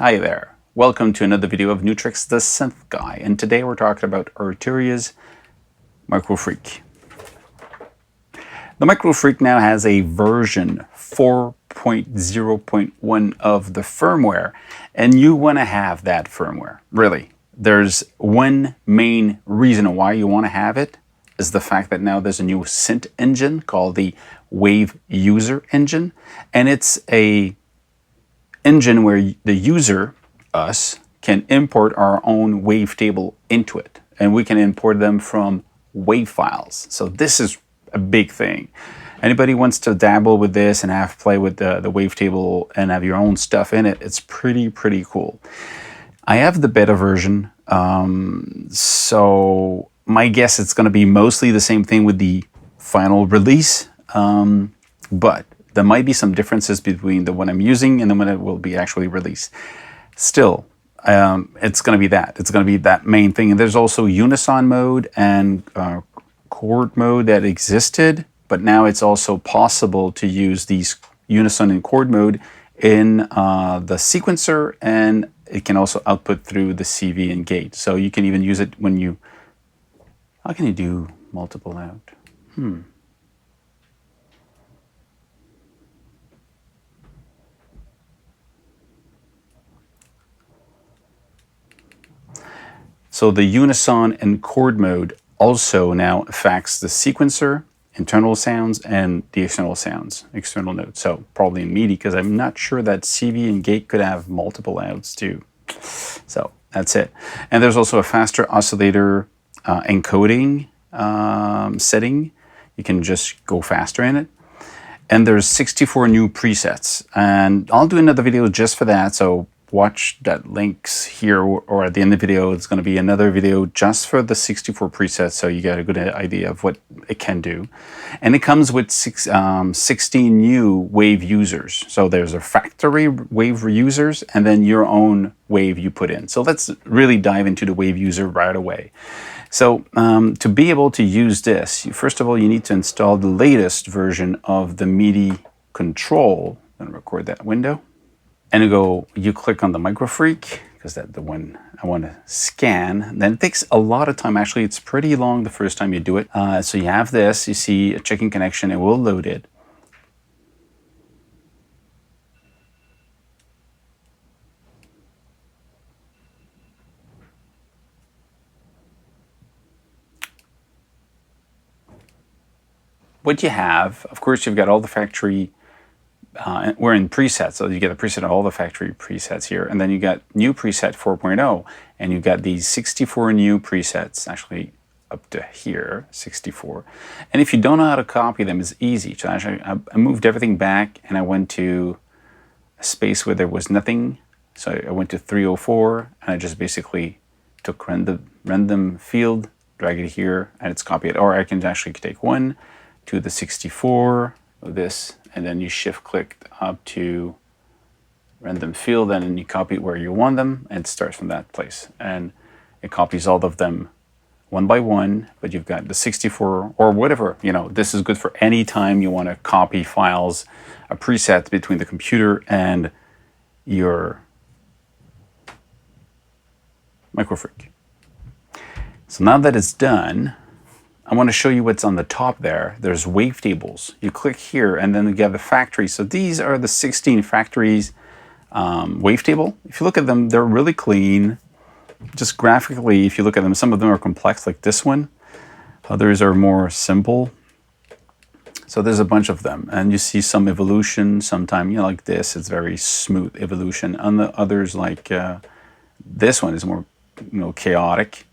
Hi there. Welcome to another video of Nu-Trix, the synth guy, and today we're talking about Arturia's Microfreak. The Microfreak now has a version 4.0.1 of the firmware, and you want to have that firmware. Really, there's one main reason why you want to have it is the fact that now there's a new synth engine called the WaveUser engine, and it's a engine where the user, us, can import our own wavetable into it, and we can import them from wave files. So this is a big thing. Anybody wants to dabble with this and have play with the wavetable and have your own stuff in it, it's pretty cool. I have the beta version, so my guess it's going to be mostly the same thing with the final release, but there might be some differences between the one I'm using and the one that will be actually released. Still, it's going to be that. It's going to be that main thing. And there's also unison mode and chord mode that existed, but now it's also possible to use these unison and chord mode in the sequencer, and it can also output through the CV and gate. So you can even use it when you... How can you do multiple out? So the unison and chord mode also now affects the sequencer, internal sounds, and the external sounds, external notes. So probably in MIDI, because I'm not sure that CV and gate could have multiple outs too. So that's it. And there's also a faster oscillator encoding setting. You can just go faster in it. And there's 64 new presets. And I'll do another video just for that. So watch that links here, or at the end of the video, it's going to be another video just for the 64 presets, so you get a good idea of what it can do. And it comes with 16 new wave users. So there's a factory wave users and then your own wave you put in. So let's really dive into the wave user right away. So to be able to use this, first of all, you need to install the latest version of the MIDI control. I'm going to record that window. And you click on the Microfreak, because that's the one I want to scan. Then it takes a lot of time. Actually, it's pretty long the first time you do it. So you have this, you see a checking connection, it will load it. What you have, of course, you've got all the factory. We're in presets, so you get a preset of all the factory presets here, and then you got new preset 4.0, and you got these 64 new presets, actually up to here, 64. And if you don't know how to copy them, it's easy. So actually, I moved everything back, and I went to a space where there was nothing. So I went to 304, and I just basically took random field, drag it here, and it's copied. Or I can actually take one to the 64, this, and then you shift click up to random field, and then you copy where you want them, and it starts from that place. And it copies all of them one by one, but you've got the 64 or whatever, you know, this is good for any time you want to copy files, a preset between the computer and your Microfreak. So now that it's done, I want to show you what's on the top there. There's wavetables. You click here, and then you get the factory. So these are the 16 factories wavetable. If you look at them, they're really clean. Just graphically, if you look at them, some of them are complex, like this one. Others are more simple. So there's a bunch of them, and you see some evolution. Sometimes, you know, like this, it's very smooth evolution. And the others, like this one, is more, you know, chaotic.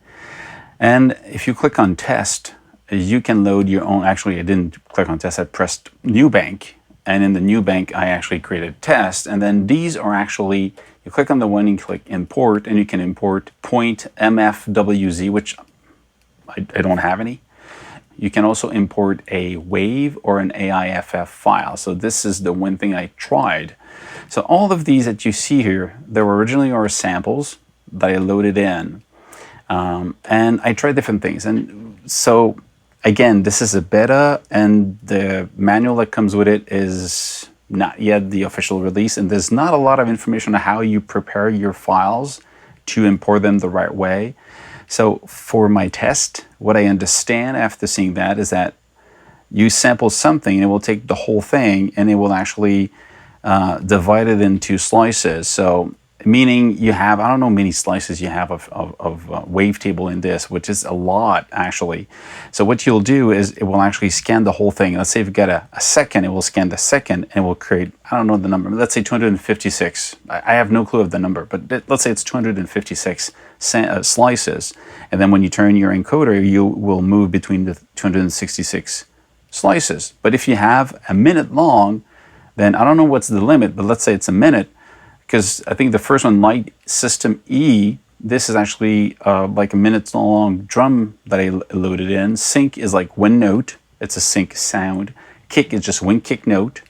And if you click on test, you can load your own. Actually, I didn't click on test, I pressed new bank, and in the new bank I actually created a test. And then these are actually, you click on the one and click import, and you can import .mfwz, which I don't have any. You can also import a wave or an AIFF file. So this is the one thing I tried. So all of these that you see here, they were originally our samples that I loaded in. And I tried different things. And so again, this is a beta, and the manual that comes with it is not yet the official release, and there's not a lot of information on how you prepare your files to import them the right way. So for my test, what I understand after seeing that is that you sample something and it will take the whole thing and it will actually divide it into slices. So meaning you have, I don't know how many slices you have of wavetable in this, which is a lot actually. So what you'll do is it will actually scan the whole thing. Let's say if you get a second, it will scan the second and it will create, I don't know the number, let's say 256. I have no clue of the number, but let's say it's 256 slices. And then when you turn your encoder, you will move between the 266 slices. But if you have a minute long, then I don't know what's the limit, but let's say it's a minute, because I think the first one, Light System E, this is actually like a minute long drum that I loaded in. Sync is like one note, it's a sync sound. Kick is just one kick note.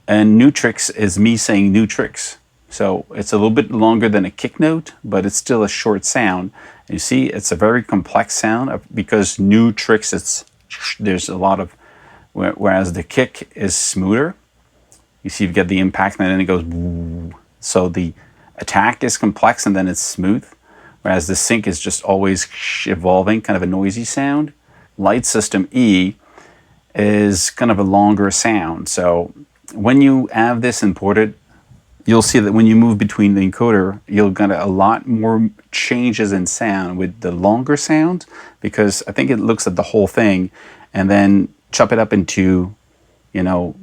And Nu-Trix is me saying Nu-Trix. So it's a little bit longer than a kick note, but it's still a short sound. And you see, it's a very complex sound because Nu-Trix, there's a lot of, whereas the kick is smoother. You see, you get the impact and then it goes boo. So the attack is complex and then it's smooth, whereas the sync is just always evolving, kind of a noisy sound. Light System E is kind of a longer sound. So when you have this imported, you'll see that when you move between the encoder, you'll get a lot more changes in sound with the longer sound, because I think it looks at the whole thing and then chop it up into, you know,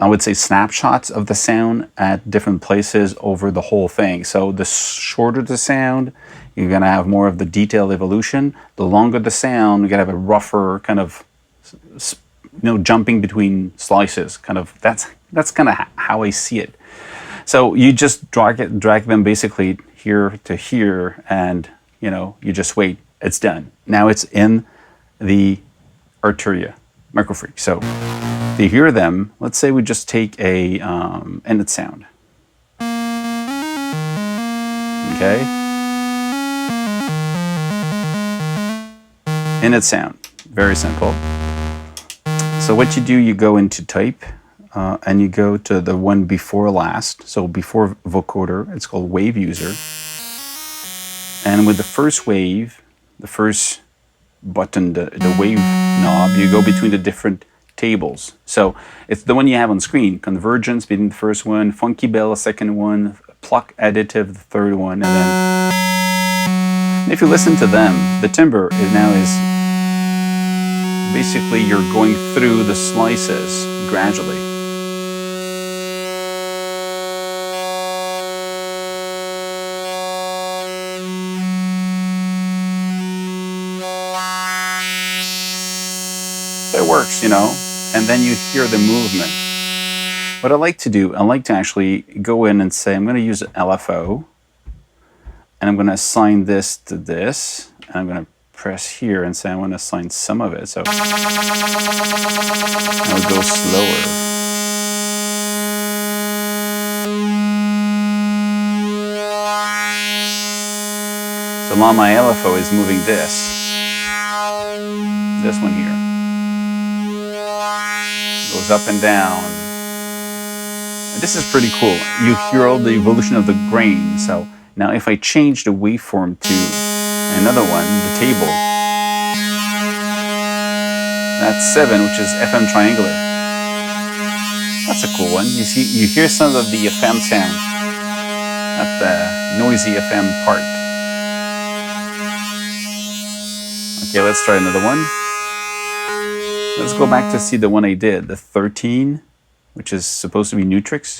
I would say snapshots of the sound at different places over the whole thing. So the shorter the sound, you're gonna have more of the detailed evolution. The longer the sound, you're gonna have a rougher kind of, you know, jumping between slices. Kind of, that's kind of how I see it. So you just drag them basically here to here, and you know, you just wait. It's done. Now it's in the Arturia Microfreak. So to hear them, let's say we just take a init sound. Okay? Init sound, very simple. So what you do, you go into type and you go to the one before last. So before vocoder, it's called WaveUser. And with the first wave, the first button, the wave knob, you go between the different tables. So it's the one you have on screen, convergence being the first one, funky bell, the second one, pluck additive, the third one, and then if you listen to them, the timbre now is basically you're going through the slices gradually. So it works, you know. And then you hear the movement. What I like to do, I like to actually go in and say, I'm going to use LFO, and I'm going to assign this to this, and I'm going to press here and say I want to assign some of it. So I'll go slower. So now my LFO is moving this one here. Goes up and down. And this is pretty cool. You hear all the evolution of the grain. So now if I change the waveform to another one, the table, that's 7, which is FM triangular. That's a cool one. You see, you hear some of the FM sound. That's the noisy FM part. Okay, let's try another one. Let's go back to see the one I did, the 13, which is supposed to be Nu-Trix.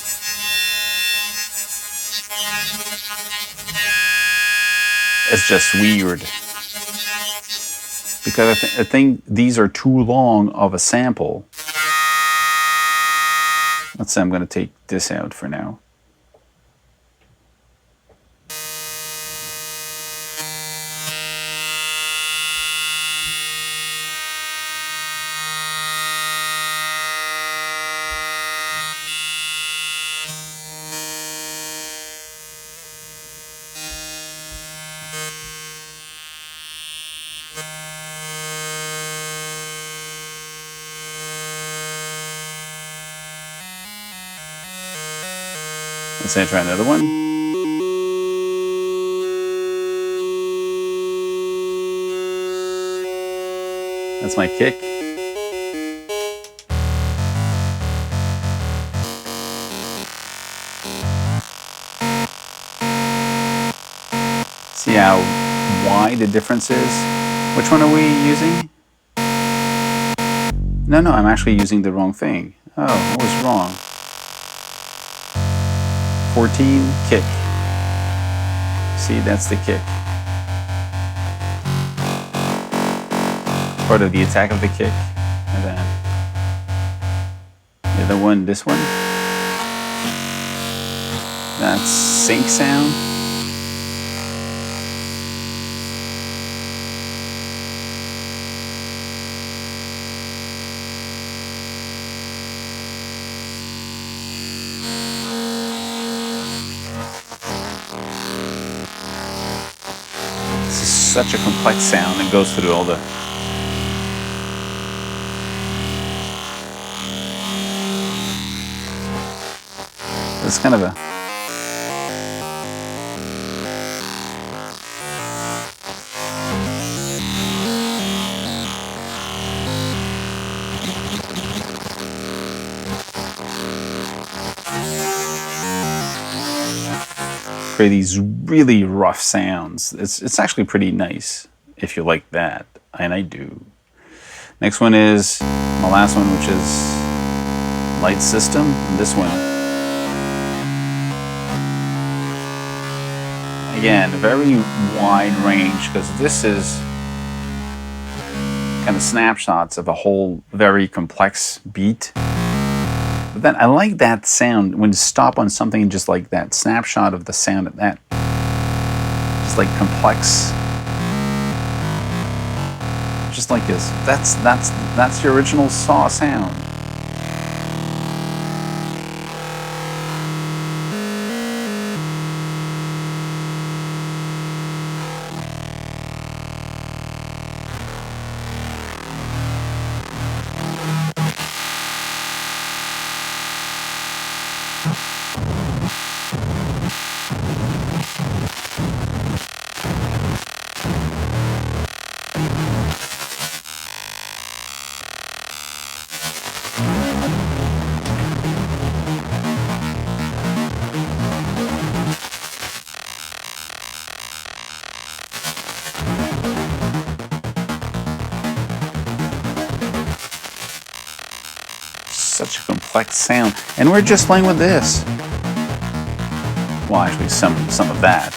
It's just weird. Because I think these are too long of a sample. Let's say I'm going to take this out for now. Let's say I try another one. That's my kick. See how wide the difference is? Which one are we using? No, I'm actually using the wrong thing. Oh, I was wrong. 14, kick. See, that's the kick. Part of the attack of the kick. And then the other one, this one. That's sync sound. This is such a complex sound that goes through all the... It's kind of a... create these really rough sounds. It's actually pretty nice if you like that, and I do. Next one is my last one, which is light system. And this one, again, very wide range, because this is kind of snapshots of a whole very complex beat. But then I like that sound when you stop on something and just like that snapshot of the sound of that, just like complex, just like this. That's the original saw sound. Such a complex sound, and we're just playing with this. Well, actually, some of that.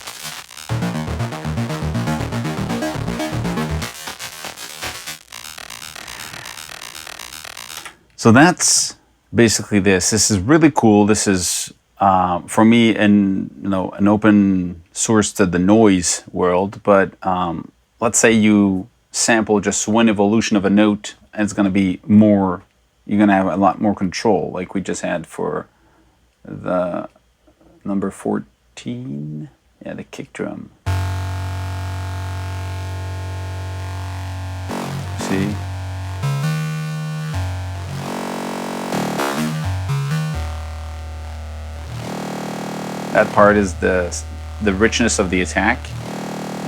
So that's basically this. This is really cool. This is for me, an open source to the noise world. But let's say you sample just one evolution of a note, and it's going to be more. You're going to have a lot more control, like we just had for the number 14. Yeah, the kick drum. See? That part is the richness of the attack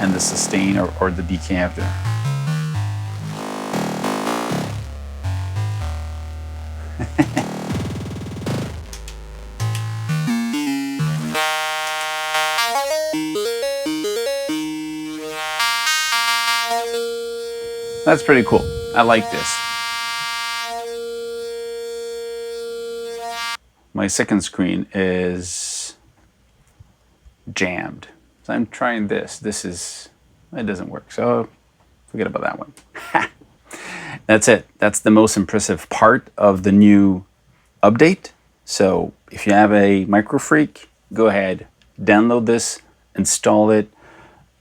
and the sustain or the decay after. That's pretty cool. I like this. My second screen is jammed. So I'm trying this. It doesn't work. So forget about that one. That's it. That's the most impressive part of the new update. So if you have a Microfreak, go ahead, download this, install it,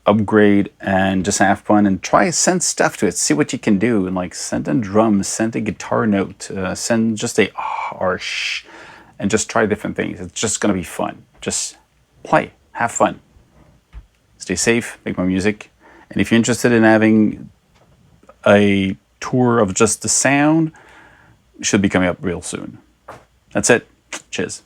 upgrade, and just have fun and try send stuff to it. See what you can do, and like send a drum, send a guitar note, send just a or shh, and just try different things. It's just gonna be fun. Just play, have fun, stay safe, make more music. And if you're interested in having a tour of just the sound, it should be coming up real soon. That's it. Cheers.